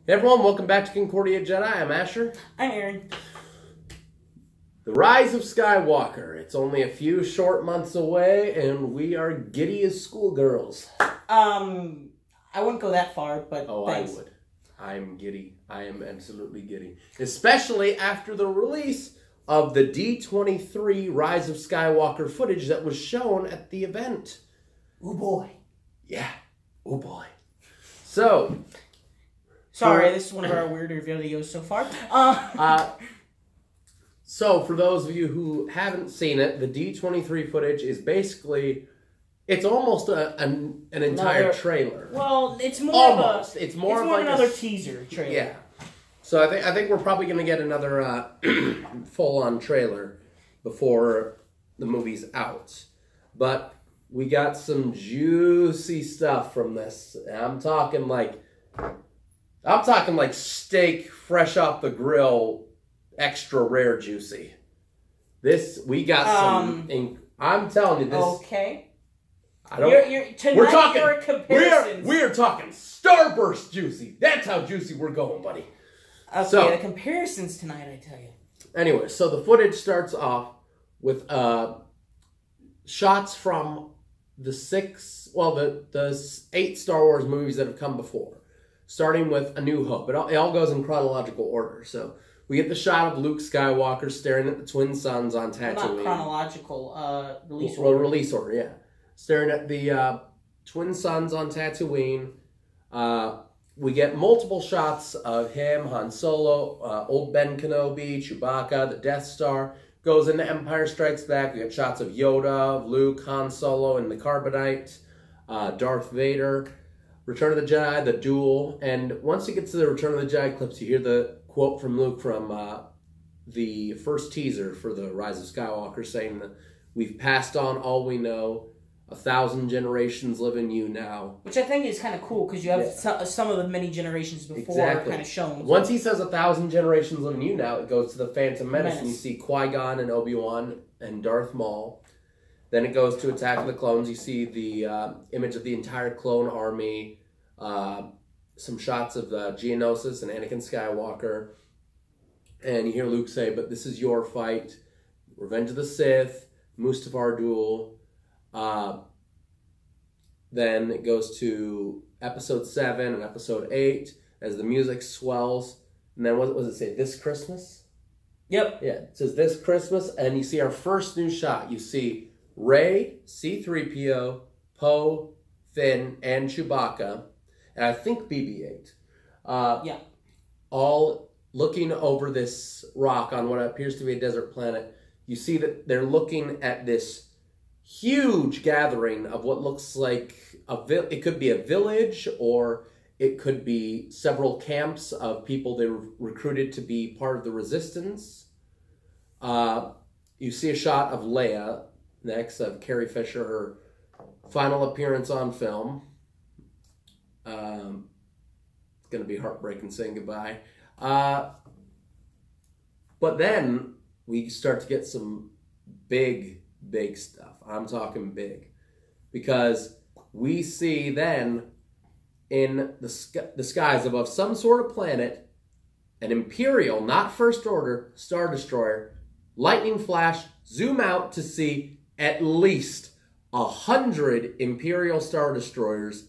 Hey everyone, welcome back to Concordia Jedi. I'm Asher. I'm Aaron. The Rise of Skywalker. It's only a few short months away, and we are giddy as schoolgirls. I wouldn't go that far, but thanks. I would. I'm giddy. I am absolutely giddy. Especially after the release of the D23 Rise of Skywalker footage that was shown at the event. Oh boy. Yeah. Oh boy. So... Sorry, this is one of our weirder videos so far. So, for those of you who haven't seen it, the D23 footage is basically, it's almost an entire trailer. Well, it's more almost. Of it's more of like another a teaser trailer. Yeah. So I think we're probably going to get another full-on trailer before the movie's out. But we got some juicy stuff from this. I'm talking like steak fresh off the grill, extra rare juicy. We got some. I'm telling you this. Okay. I don't. We're talking. We're talking Starburst juicy. That's how juicy we're going, buddy. Okay, so, the comparisons tonight, I tell you. Anyway, so the footage starts off with shots from the 8 Star Wars movies that have come before. Starting with A New Hope. It all goes in chronological order. So we get the shot of Luke Skywalker staring at the twin suns on Tatooine. Not chronological, release order. Well, release order, yeah. Staring at the twin suns on Tatooine. We get multiple shots of him, Han Solo, old Ben Kenobi, Chewbacca, the Death Star. Goes into Empire Strikes Back. We get shots of Yoda, of Luke, Han Solo, and the Carbonite, Darth Vader. Return of the Jedi, the duel, and once you get to the Return of the Jedi clips, you hear the quote from Luke from the first teaser for the Rise of Skywalker saying that we've passed on all we know, 1,000 generations live in you now. Which I think is kind of cool because you have some of the many generations before kind of shown. Once he says 1,000 generations live in you now, it goes to the Phantom Menace. And you see Qui-Gon and Obi-Wan and Darth Maul. Then it goes to Attack of the Clones. You see the image of the entire clone army, some shots of Geonosis and Anakin Skywalker, and you hear Luke say, but this is your fight, Revenge of the Sith, Mustafar duel. Then it goes to Episode 7 and Episode 8 as the music swells. And then what does it say? This Christmas? Yep. Yeah, it says this Christmas, and you see our first new shot. You see Rey, C-3PO, Poe, Finn, and Chewbacca, and I think BB-8. All looking over this rock on what appears to be a desert planet. You see that they're looking at this huge gathering of what looks like it could be a village, or it could be several camps of people they recruited to be part of the resistance. You see a shot of Leia next, of Carrie Fisher, her final appearance on film. It's going to be heartbreaking saying goodbye. But then we start to get some big stuff. I'm talking big. Because we see then in the skies above some sort of planet an Imperial, not First Order, Star Destroyer, lightning flash, zoom out to see at least 100 Imperial Star Destroyers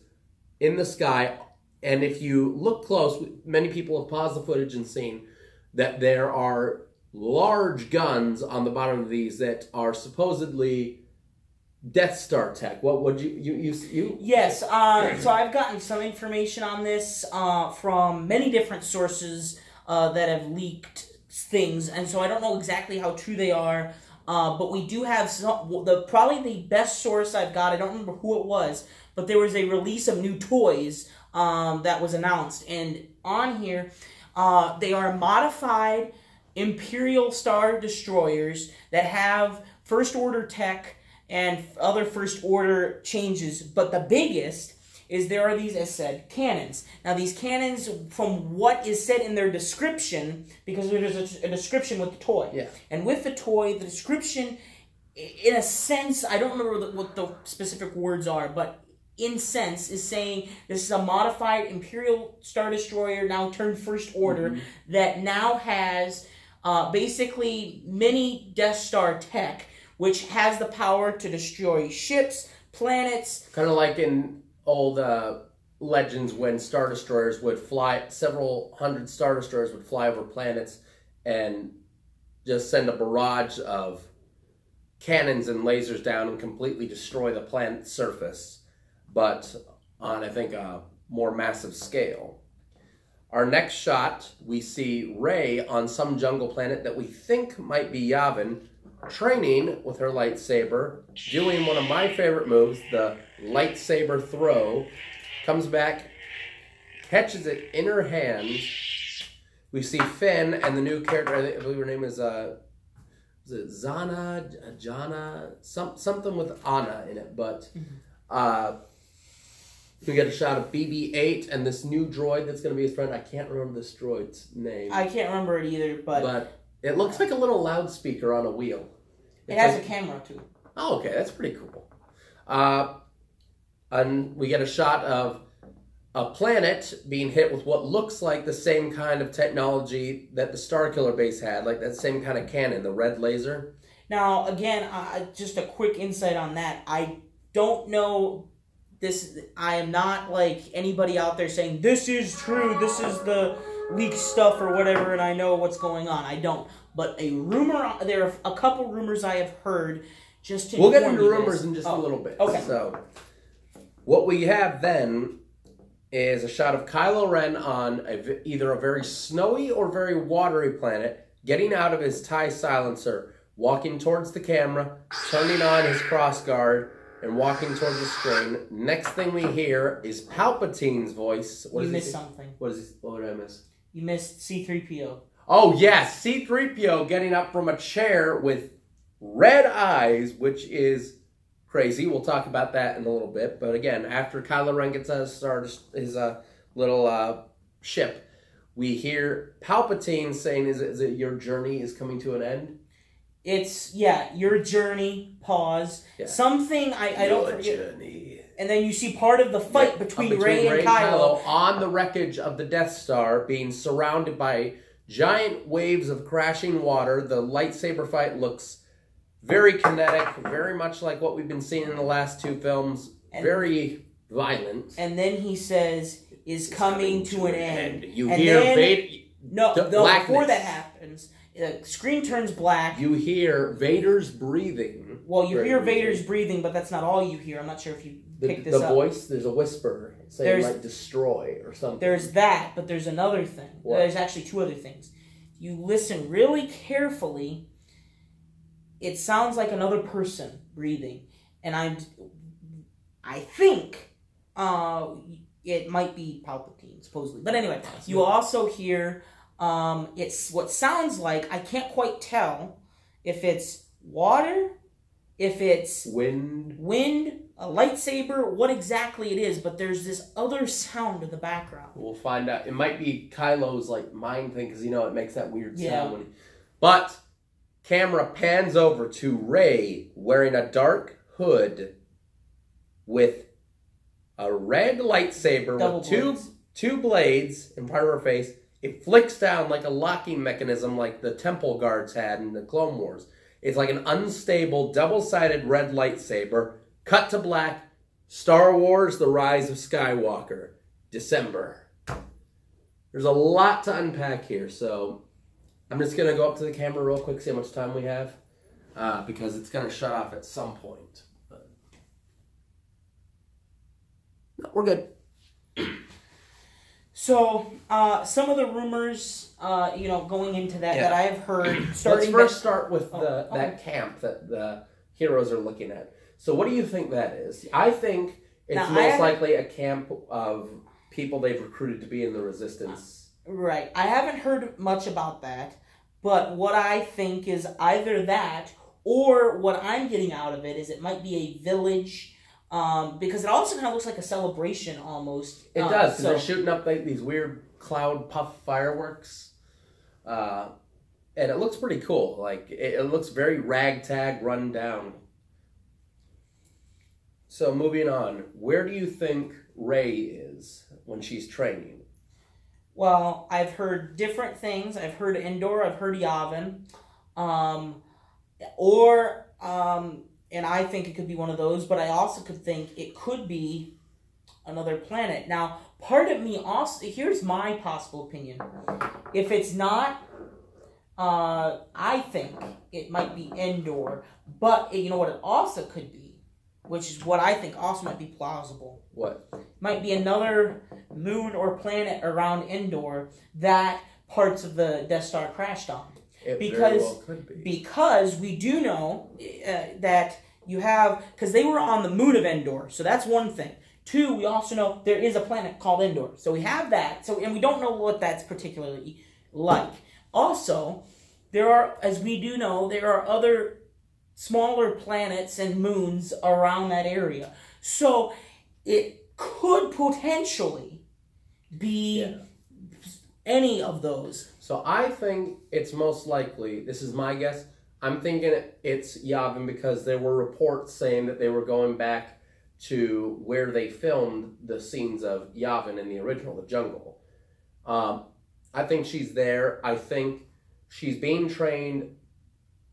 in the sky. And if you look close, many people have paused the footage and seen that there are large guns on the bottom of these that are supposedly Death Star tech. What would you? Yes. So I've gotten some information on this from many different sources that have leaked things, and so I don't know exactly how true they are. But we do have probably the best source I've got. I don't remember who it was, but there was a release of new toys that was announced, and on here they are modified Imperial Star Destroyers that have First Order tech and other First Order changes. But the biggest is there are these, as said, cannons. Now these cannons, from what is said in their description, because there's a description with the toy. Yeah. And with the toy, the description, in a sense, I don't remember what the specific words are, but in sense, is saying this is a modified Imperial Star Destroyer, now turned First Order, that now has basically mini Death Star tech, which has the power to destroy ships, planets. Kind of like in old legends when Star Destroyers would fly, several hundred Star Destroyers would fly over planets and just send a barrage of cannons and lasers down and completely destroy the planet's surface, but on, I think, a more massive scale. Our next shot, we see Rey on some jungle planet that we think might be Yavin, training with her lightsaber, doing one of my favorite moves, the lightsaber throw, comes back, catches it in her hand. We see Finn and the new character, I believe her name is it Zana, Jana, something with Anna in it, but we get a shot of BB-8 and this new droid that's going to be his friend. I can't remember this droid's name. I can't remember it either, but it looks like a little loudspeaker on a wheel. It has a camera, too. Oh, okay, that's pretty cool. And we get a shot of a planet being hit with what looks like the same kind of technology that the Starkiller base had, like that same kind of cannon, the red laser. Now, again, just a quick insight on that. I don't know this. I am not like anybody out there saying, this is true, this is the leaked stuff or whatever, and I know what's going on. I don't. But a rumor, there are a couple rumors I have heard just to We'll get into rumors in just a little bit. Okay. So, what we have then is a shot of Kylo Ren on either a very snowy or very watery planet, getting out of his TIE silencer, walking towards the camera, turning on his crossguard, and walking towards the screen. Next thing we hear is Palpatine's voice. You missed something. What did I miss? You missed C-3PO. Oh, yes, C-3PO getting up from a chair with red eyes, which is crazy. We'll talk about that in a little bit. But again, after Kylo Ren gets his little ship, we hear Palpatine saying, is it your journey is coming to an end? It's, your journey, pause. Yeah. Something I don't forget. Journey. And then you see part of the fight between Rey and Kylo on the wreckage of the Death Star, being surrounded by giant waves of crashing water. The lightsaber fight looks very kinetic, very much like what we've been seeing in the last two films. Very violent. And then he says, is coming to an end. You hear Vader... No, before that happens, the screen turns black. You hear Vader's breathing. Well, you hear Vader's breathing, but that's not all you hear. I'm not sure if you picked this up. The voice, there's a whisper saying, like, destroy or something. There's that, but there's another thing. What? There's actually two other things. You listen really carefully, it sounds like another person breathing. And I think it might be Palpatine, supposedly. But anyway, you also hear... it's what sounds like, I can't quite tell if it's water, if it's wind, a lightsaber, what exactly it is, but there's this other sound in the background. We'll find out. It might be Kylo's like mind thing, because it makes that weird sound. But camera pans over to Rey wearing a dark hood with a red lightsaber with two blades in part of her face. It flicks down like a locking mechanism like the Temple Guards had in the Clone Wars. It's like an unstable, double-sided red lightsaber. Cut to black. Star Wars, The Rise of Skywalker. December. There's a lot to unpack here, so I'm just going to go up to the camera real quick, see how much time we have, because it's going to shut off at some point. But... no, we're good. So, some of the rumors, going into that I have heard... Let's first start with that camp that the heroes are looking at. So what do you think that is? I think it's most likely a camp of people they've recruited to be in the Resistance. Right. I haven't heard much about that, but what I think is either that, or what I'm getting out of it is it might be a village... because it also kind of looks like a celebration almost. It does, because they're shooting up like these weird cloud puff fireworks. And it looks pretty cool. Like, it looks very ragtag, run down. So moving on, where do you think Rey is when she's training? Well, I've heard different things. I've heard Endor. I've heard Yavin. And I think it could be one of those, but I also could think it could be another planet. Now, part of me also, here's my possible opinion. If it's not, I think it might be Endor, but you know what it also could be, which is what I think also might be plausible. What? Might be another moon or planet around Endor that parts of the Death Star crashed on. It very well could be. Because we do know that you have, because they were on the moon of Endor, so that's one thing. Two, we also know there is a planet called Endor, so we have that. So, and we don't know what that's particularly like. Also, there are, as we do know, there are other smaller planets and moons around that area. So it could potentially be any of those. So I think it's most likely, this is my guess, I'm thinking it's Yavin because there were reports saying that they were going back to where they filmed the scenes of Yavin in the original, the jungle. I think she's there. I think she's being trained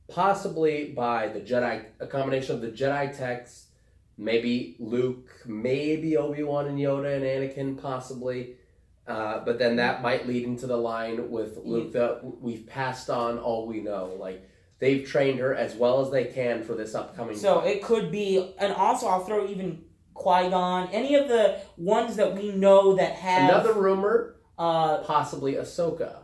possibly by the Jedi, a combination of the Jedi texts, maybe Luke, maybe Obi-Wan and Yoda and Anakin possibly. But then that might lead into the line with Luke that we've passed on all we know. Like, they've trained her as well as they can for this upcoming So it could be, and also I'll throw even Qui-Gon, any of the ones that we know that have... Another rumor, possibly Ahsoka.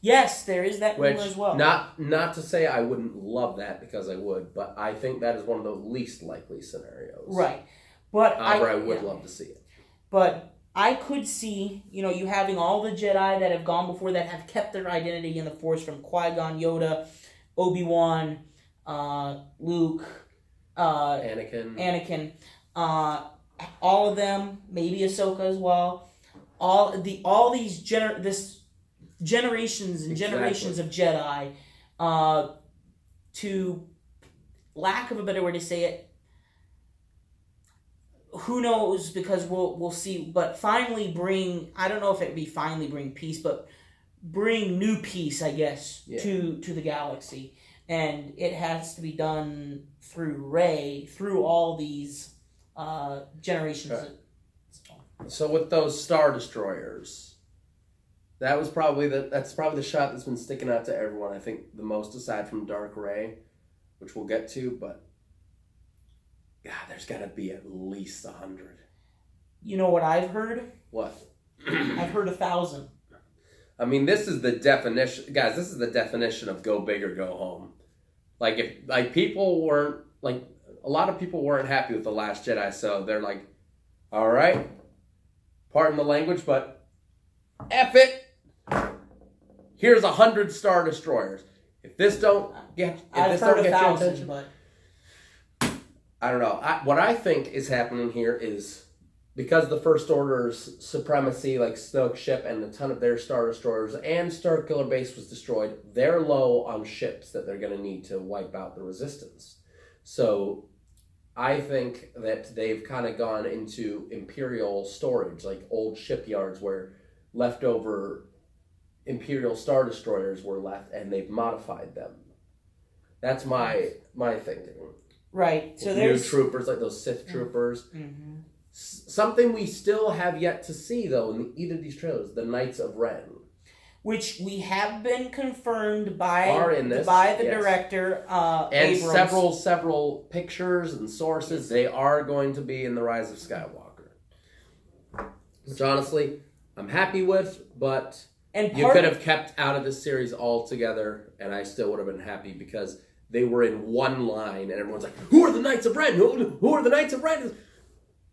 Yes, there is that rumor as well. Not to say I wouldn't love that, because I would, but I think that is one of the least likely scenarios. Right. But I would love to see it. But I could see, you having all the Jedi that have gone before that have kept their identity in the Force, from Qui-Gon, Yoda, Obi-Wan, Luke, Anakin, all of them, maybe Ahsoka as well. All these generations and generations of Jedi, to lack of a better way to say it, who knows, because we'll see, but finally bring, I don't know if it would be finally bring peace, but bring new peace, I guess, to the galaxy. And it has to be done through Rey, through all these generations. Okay. So with those Star Destroyers, that's probably the shot that's been sticking out to everyone, I think, the most, aside from Dark Rey, which we'll get to, but God, there's got to be at least 100. You know what I've heard? What? I've heard 1,000. I mean, this is the definition, guys. This is the definition of go big or go home. Like, if people weren't, like, a lot of people weren't happy with The Last Jedi, so they're like, all right, pardon the language, but F it. Here's 100 Star Destroyers. If this don't get, I've heard 1,000, but I don't know. What I think is happening here is, because the First Order's supremacy, like Snoke's ship and a ton of their Star Destroyers and Starkiller Base was destroyed, they're low on ships that they're going to need to wipe out the Resistance. So I think that they've kind of gone into Imperial storage, like old shipyards where leftover Imperial Star Destroyers were left, and they've modified them. That's my thinking. Right. So With there's new troopers, like those Sith troopers. Mm-hmm. Something we still have yet to see, though, in either of these trailers, the Knights of Ren. Which we have been confirmed by the director, and Abrams. several pictures and sources. They are going to be in the Rise of Skywalker, which honestly I'm happy with. But you could have kept out of this series altogether, and I still would have been happy, because they were in one line, and everyone's like, "Who are the Knights of Ren? Who are the Knights of Ren?"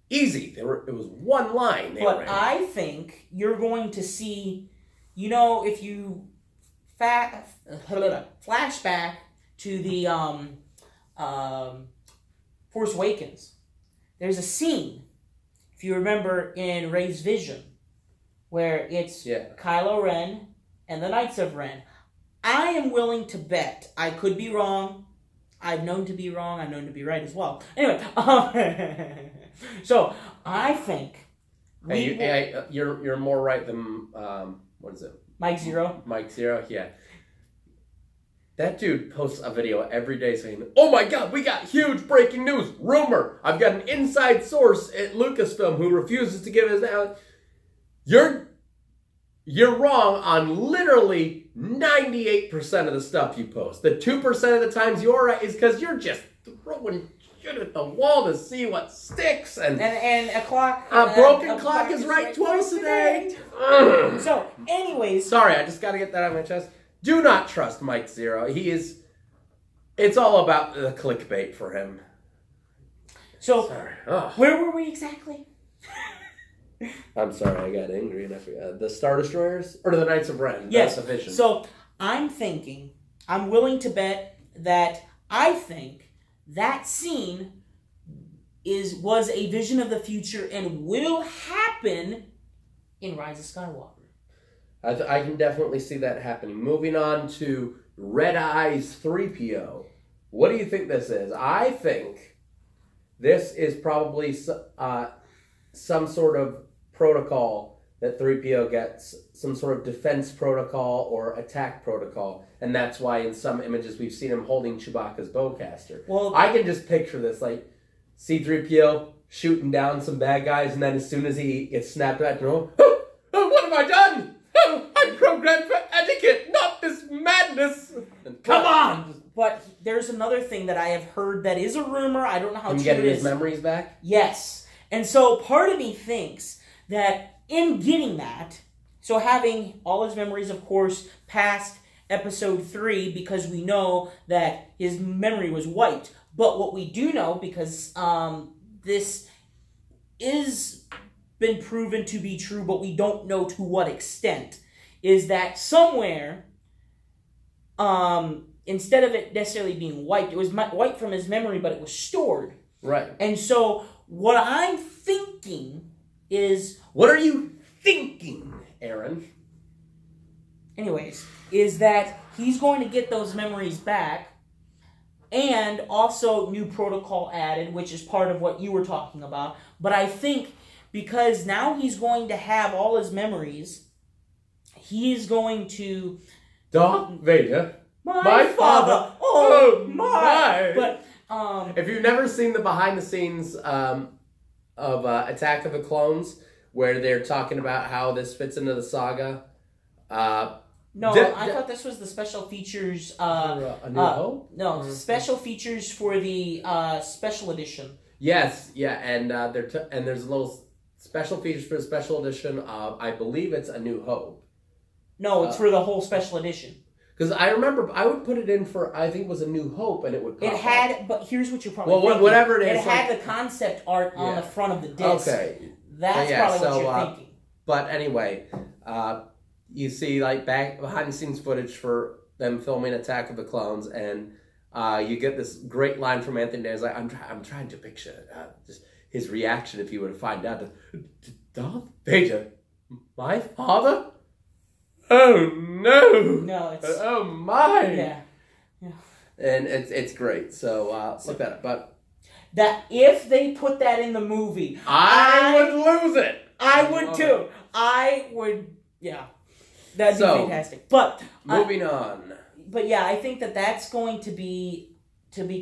Easy. It was one line. But I think you're going to see, if you flashback to the Force Awakens, there's a scene, if you remember, in Rey's vision, where it's Kylo Ren and the Knights of Ren. I am willing to bet, I could be wrong, I've known to be wrong. I've known to be right as well. Anyway, so I think you're more right than what is it? Mike Zero. Mike Zero, yeah. That dude posts a video every day saying, "Oh my God, we got huge breaking news! Rumor! I've got an inside source at Lucasfilm who refuses to give his name." You're wrong on literally 98% of the stuff you post. The 2% of the times you're right is because you're just throwing shit at the wall to see what sticks. And a clock. A broken clock is right twice a day. So, anyways. Sorry, I just got to get that out of my chest. Do not trust Mike Zero. It's all about the clickbait for him. So, where were we exactly? I'm sorry, I got angry and I forgot. The Star Destroyers? Or the Knights of Ren? Yes. That's the vision. So, I'm willing to bet that I think that scene was a vision of the future and will happen in Rise of Skywalker. I can definitely see that happening. Moving on to Red Eyes 3PO. What do you think this is? I think this is probably some sort of protocol that 3PO gets, some sort of defense protocol or attack protocol, and that's why in some images we've seen him holding Chewbacca's bowcaster. Well, I can just picture this, like C-3PO shooting down some bad guys, and then as soon as he gets snapped back, what have I done? I'm programmed for etiquette, not this madness. Come on! But there's another thing that I have heard that is a rumor. I don't know how true it is. Him getting his memories back? Yes. And so part of me thinks that in getting that, so having all his memories, of course, past episode 3, because we know that his memory was wiped. But what we do know, because this is been proven to be true, but we don't know to what extent, is that somewhere, instead of it necessarily being wiped, it was wiped from his memory, but it was stored. Right. And so what I'm thinking is... What are you thinking, Aaron? Anyways, is that he's going to get those memories back, and also new protocol added, which is part of what you were talking about. But I think because now he's going to have all his memories, he is going to... Darth Vader, my father. Oh, my. But if you've never seen the behind the scenes of Attack of the Clones, where they're talking about how this fits into the saga, I thought this was the special features. A New Hope? No, special features for the special edition. Yes, yeah, and there's a little special features for the special edition of, I believe it's A New Hope. No, it's for the whole special edition. Because I remember I would put it in for, I think it was A New Hope, and it would pop up. But here's what you're probably thinking. Whatever it is. It had the concept art on the front of the disc. Okay. That's probably what you're thinking. But anyway, you see like behind the scenes footage for them filming Attack of the Clones, and you get this great line from Anthony Daniels. Like, I'm trying to picture just his reaction if he were to find out. Darth Vader, my father? Oh no! No, it's oh my! Yeah. And it's great. So look that up. But that if they put that in the movie, I would lose it. I would too. I would. Yeah, that'd be fantastic. But moving on. But yeah, I think that's going to be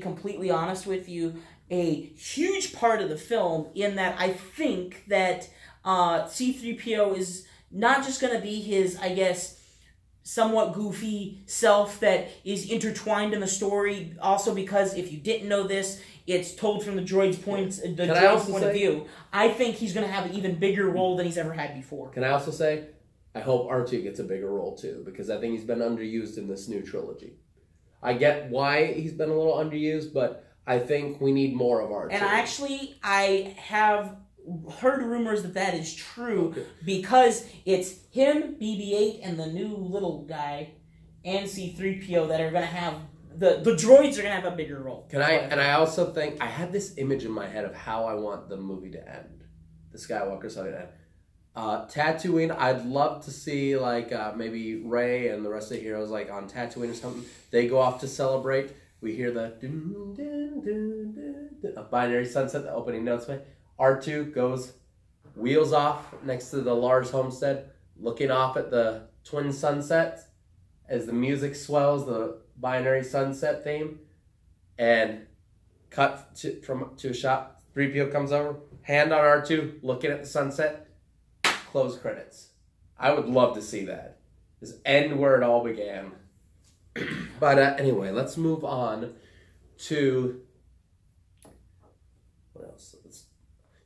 completely honest with you, a huge part of the film. In that, I think that C-3PO is not just going to be his, I guess, somewhat goofy self that is intertwined in the story. Also, because if you didn't know this, it's told from the droid's point of view. I think he's going to have an even bigger role than he's ever had before. Can I also say, I hope R2 gets a bigger role too, because I think he's been underused in this new trilogy. I get why he's been a little underused, but I think we need more of R2. And actually, I have heard rumors that is true, because it's him, BB-8, and the new little guy, and C-3PO that are going to have the droids are going to have a bigger role. I also think I had this image in my head of how I want the movie to end, the Skywalker saga to end. Tatooine, I'd love to see like maybe Rey and the rest of the heroes like on Tatooine or something. They go off to celebrate We hear the dun, dun, dun, dun, dun, a binary sunset, the opening notes play. R2 goes, wheels off next to the Lars homestead, looking off at the twin sunsets as the music swells, the binary sunset theme, and cut to a shot. 3PO comes over, hand on R2, looking at the sunset, close credits. I would love to see that. Just end where it all began. But anyway, let's move on to what else?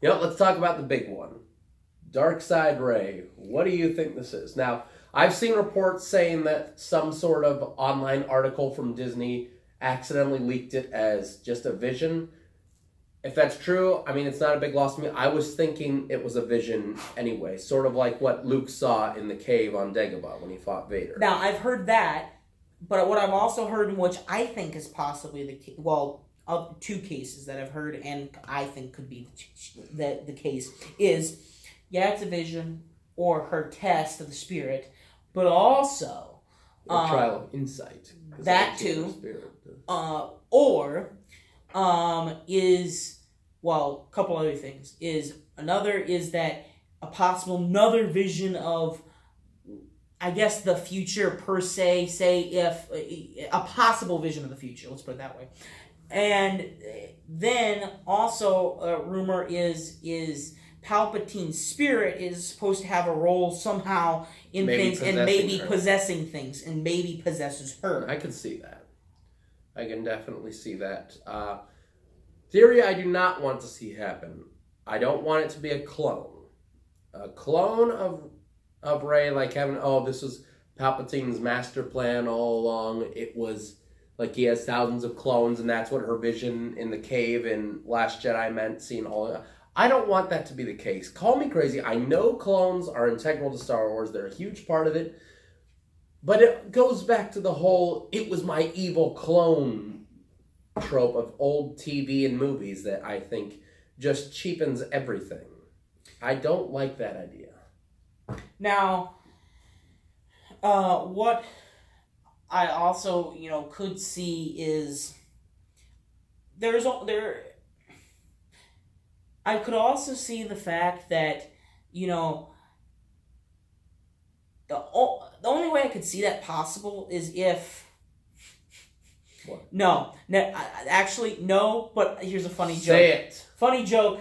Let's talk about the big one. Dark Side Rey. What do you think this is? Now, I've seen reports saying that some sort of online article from Disney accidentally leaked it as just a vision. If that's true, I mean, it's not a big loss to me. I was thinking it was a vision anyway, sort of like what Luke saw in the cave on Dagobah when he fought Vader. Now, I've heard that. But what I've also heard, which I think is possibly the case, well, of two cases that I've heard and I think could be the case, is, yeah, it's a vision or her test of the spirit, but also... or trial of insight. That too. Or is, well, a couple other things. Another is that a possible another vision of... I guess the future per se, say if a possible vision of the future, let's put it that way. And then also a rumor is Palpatine's spirit is supposed to have a role somehow in things and maybe possessing things and maybe possesses her. I can see that. I can definitely see that. Theory I do not want to see happen. I don't want it to be a clone. A clone of Rey, like having, this was Palpatine's master plan all along. It was like he has thousands of clones, and that's what her vision in the cave in Last Jedi meant, seeing all. I don't want that to be the case. Call me crazy. I know clones are integral to Star Wars. They're a huge part of it. But it goes back to the whole, it was my evil clone trope of old TV and movies that I think just cheapens everything. I don't like that idea. Now, what I also, could see is I could also see the fact that, the only way I could see that possible is if... What? No, actually, no, but here's a funny joke. Say it. Funny joke.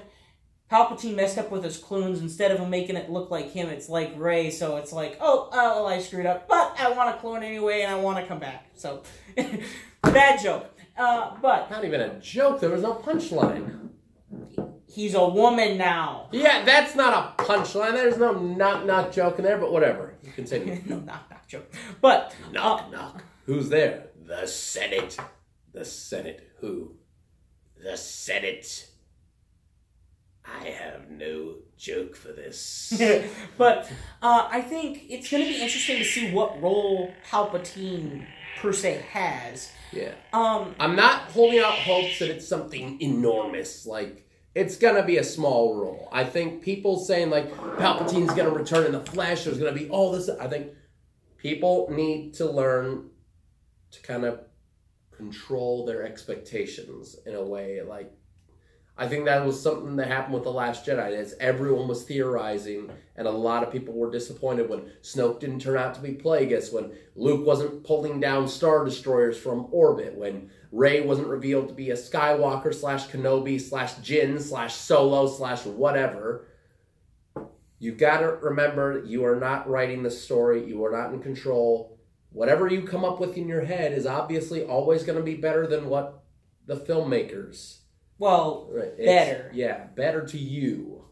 Palpatine messed up with his clones. Instead of him making it look like him, it's like Rey. So it's like, well, I screwed up, but I want to clone anyway, and I want to come back. So, bad joke. But not even a joke. There was no punchline. He's a woman now. Yeah, that's not a punchline. There's no knock joke in there, but whatever. You continue. No knock joke. But knock. Who's there? The Senate. The Senate. Who? The Senate. I have no joke for this. But I think it's going to be interesting to see what role Palpatine per se has. Yeah. I'm not holding out hopes that it's something enormous. Like, it's going to be a small role. I think people saying, like, Palpatine's going to return in the flesh, there's going to be all this. I think people need to learn to kind of control their expectations in a way, like, I think that was something that happened with The Last Jedi, as everyone was theorizing, and a lot of people were disappointed when Snoke didn't turn out to be Plagueis, when Luke wasn't pulling down Star Destroyers from orbit, when Rey wasn't revealed to be a Skywalker / Kenobi / Jin / Solo / whatever. You gotta remember, you are not writing the story, you are not in control. Whatever you come up with in your head is obviously always going to be better than what the filmmakers... Well, better. Yeah, better to you.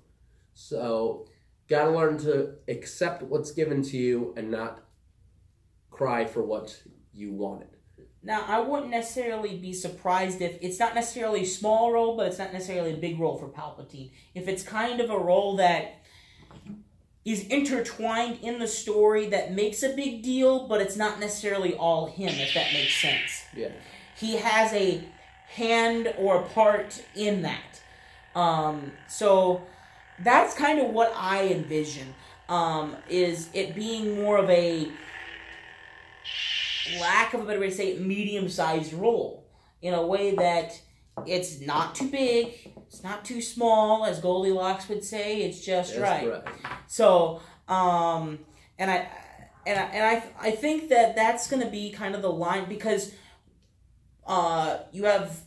So, gotta learn to accept what's given to you and not cry for what you wanted. Now, I wouldn't necessarily be surprised if it's not necessarily a small role, but it's not necessarily a big role for Palpatine. If it's kind of a role that is intertwined in the story that makes a big deal, but it's not necessarily all him, if that makes sense. Yeah. He has a hand or part in that. So that's kind of what I envision, is it being more of a, lack of a better way to say it, medium-sized role. in a way that it's not too big, it's not too small, as Goldilocks would say. It's just right. So, and I think that that's going to be kind of the line, because you have,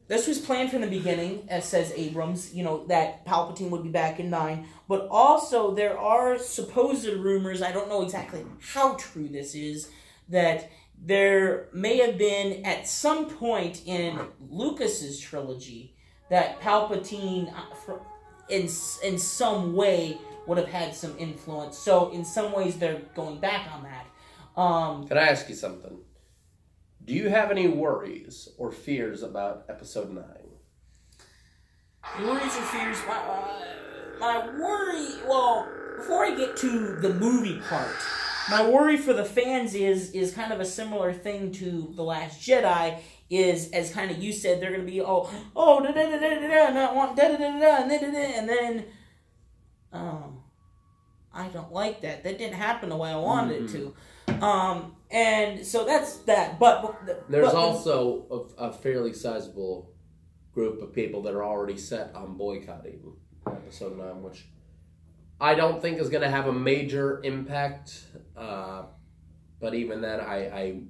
this was planned from the beginning, as says Abrams, that Palpatine would be back in 9, but also there are supposed rumors, I don't know exactly how true this is, that there may have been, at some point in Lucas's trilogy, that Palpatine, in some way, would have had some influence. So, in some ways, they're going back on that. Can I ask you something? Do you have any worries or fears about Episode 9? Worries or fears? My worry... Well, before I get to the movie part, my worry for the fans is kind of a similar thing to The Last Jedi, is, as kind of you said, they're going to be, da-da-da-da-da-da, not da-da-da-da-da, and then, I don't like that. That didn't happen the way I wanted it to. And so that's that. There's also a fairly sizable group of people that are already set on boycotting Episode 9, which I don't think is going to have a major impact. But even then,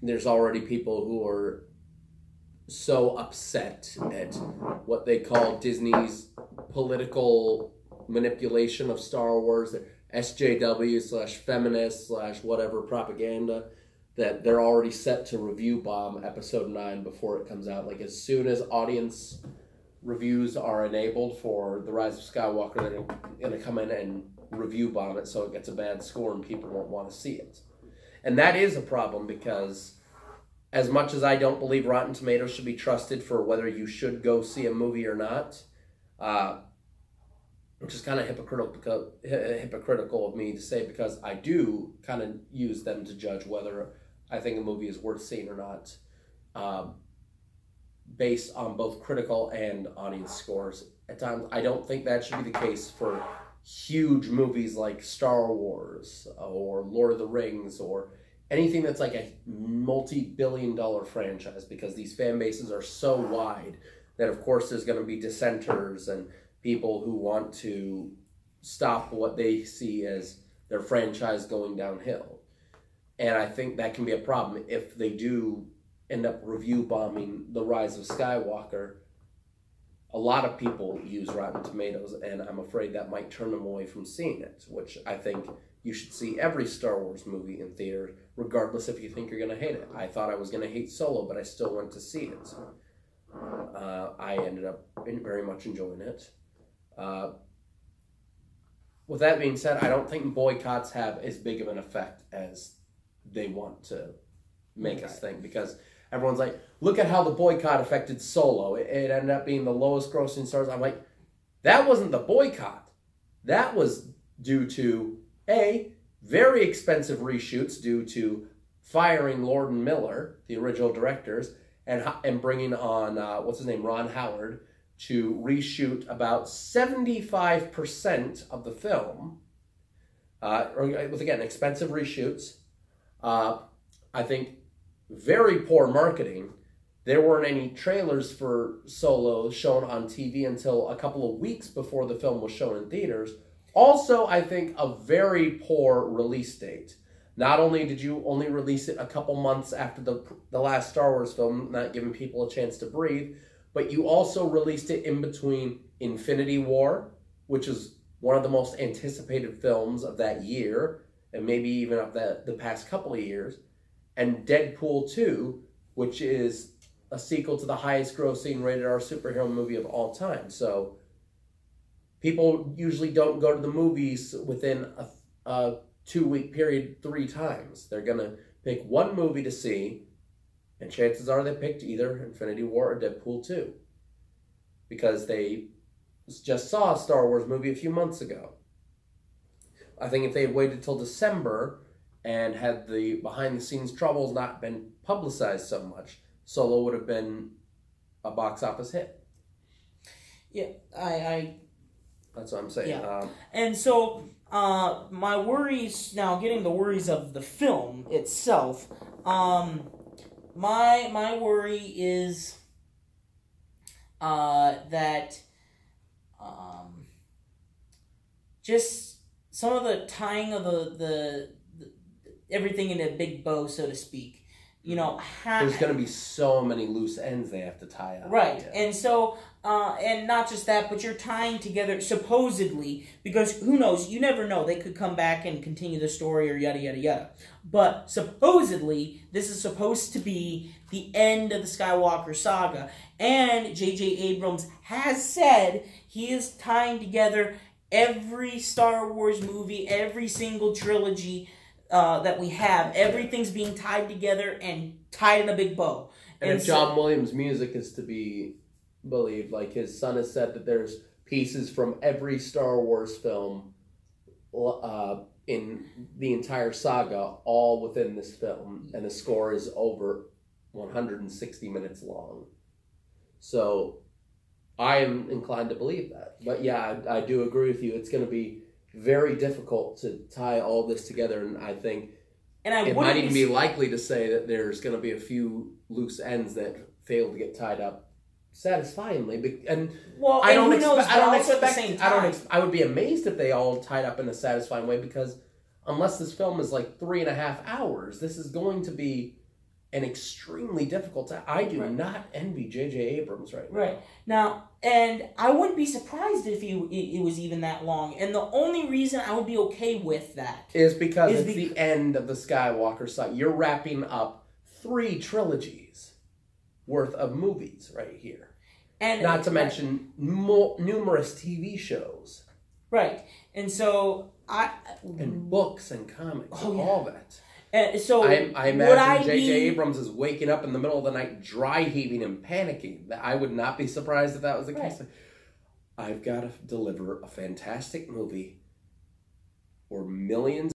there's already people who are so upset at what they call Disney's political manipulation of Star Wars, SJW/feminist/ whatever propaganda, that they're already set to review bomb Episode 9 before it comes out. Like, as soon as audience reviews are enabled for The Rise of Skywalker, they're going to come in and review bomb it so it gets a bad score and people won't want to see it. And that is a problem, because as much as I don't believe Rotten Tomatoes should be trusted for whether you should go see a movie or not, which is kind of hypocritical of me to say, because I do kind of use them to judge whether I think a movie is worth seeing or not, based on both critical and audience scores. At times, I don't think that should be the case for huge movies like Star Wars or Lord of the Rings or anything that's like a multi-billion-dollar franchise, because these fan bases are so wide that, of course, there's going to be dissenters and people who want to stop what they see as their franchise going downhill. And I think that can be a problem if they do end up review bombing The Rise of Skywalker. A lot of people use Rotten Tomatoes, and I'm afraid that might turn them away from seeing it, which I think you should see every Star Wars movie in theater, regardless if you think you're going to hate it. I thought I was going to hate Solo, but I still went to see it. I ended up very much enjoying it. With that being said, I don't think boycotts have as big of an effect as they want to make us think, because everyone's like, look at how the boycott affected Solo. It ended up being the lowest grossing Star Wars. I'm like, that wasn't the boycott. That was due to, very expensive reshoots due to firing Lord and Miller, the original directors, and bringing on, Ron Howard, to reshoot about 75% of the film, with, again, expensive reshoots. I think very poor marketing. There weren't any trailers for Solo shown on TV until a couple of weeks before the film was shown in theaters. Also, I think a very poor release date. Not only did you only release it a couple months after the last Star Wars film, not giving people a chance to breathe, but you also released it in between Infinity War, which is one of the most anticipated films of that year, and maybe even of the past couple of years, and Deadpool 2, which is a sequel to the highest grossing rated R superhero movie of all time. So people usually don't go to the movies within a 2-week period 3 times. They're going to pick one movie to see, and chances are they picked either Infinity War or Deadpool 2, because they just saw a Star Wars movie a few months ago. I think if they had waited till December and had the behind-the-scenes troubles not been publicized so much, Solo would have been a box office hit. Yeah, That's what I'm saying. Yeah. And so, my worries, now getting the worries of the film itself, my worry is that just some of the tying of the everything in a big bow, so to speak. You know, there's going to be so many loose ends they have to tie up. Right, yeah. and so, and not just that, but you're tying together, supposedly, because who knows, you never know, they could come back and continue the story or yada, yada, yada. But supposedly, this is supposed to be the end of the Skywalker saga, and J.J. Abrams has said he is tying together every Star Wars movie, every single trilogy that we have. Everything's being tied together and tied in a big bow. And if John Williams' music is to be believed, like his son has said that there's pieces from every Star Wars film in the entire saga, all within this film, and the score is over 160 minutes long. So I am inclined to believe that. But yeah, I do agree with you. It's going to be very difficult to tie all this together, and I think it might even be likely to say that there's going to be a few loose ends that fail to get tied up satisfyingly. And I would be amazed if they all tied up in a satisfying way, because unless this film is like 3.5 hours, this is going to be an extremely difficult time. I do not envy J.J. Abrams right now. Right. Now, and I wouldn't be surprised if it was even that long. And the only reason I would be okay with that is because it's the end of the Skywalker saga. You're wrapping up 3 trilogies worth of movies right here. And not to mention numerous TV shows. Right. And so and books and comics and all that. And so I imagine J.J. Abrams is waking up in the middle of the night, dry heaving and panicking. I would not be surprised if that was the case. I've got to deliver a fantastic movie or millions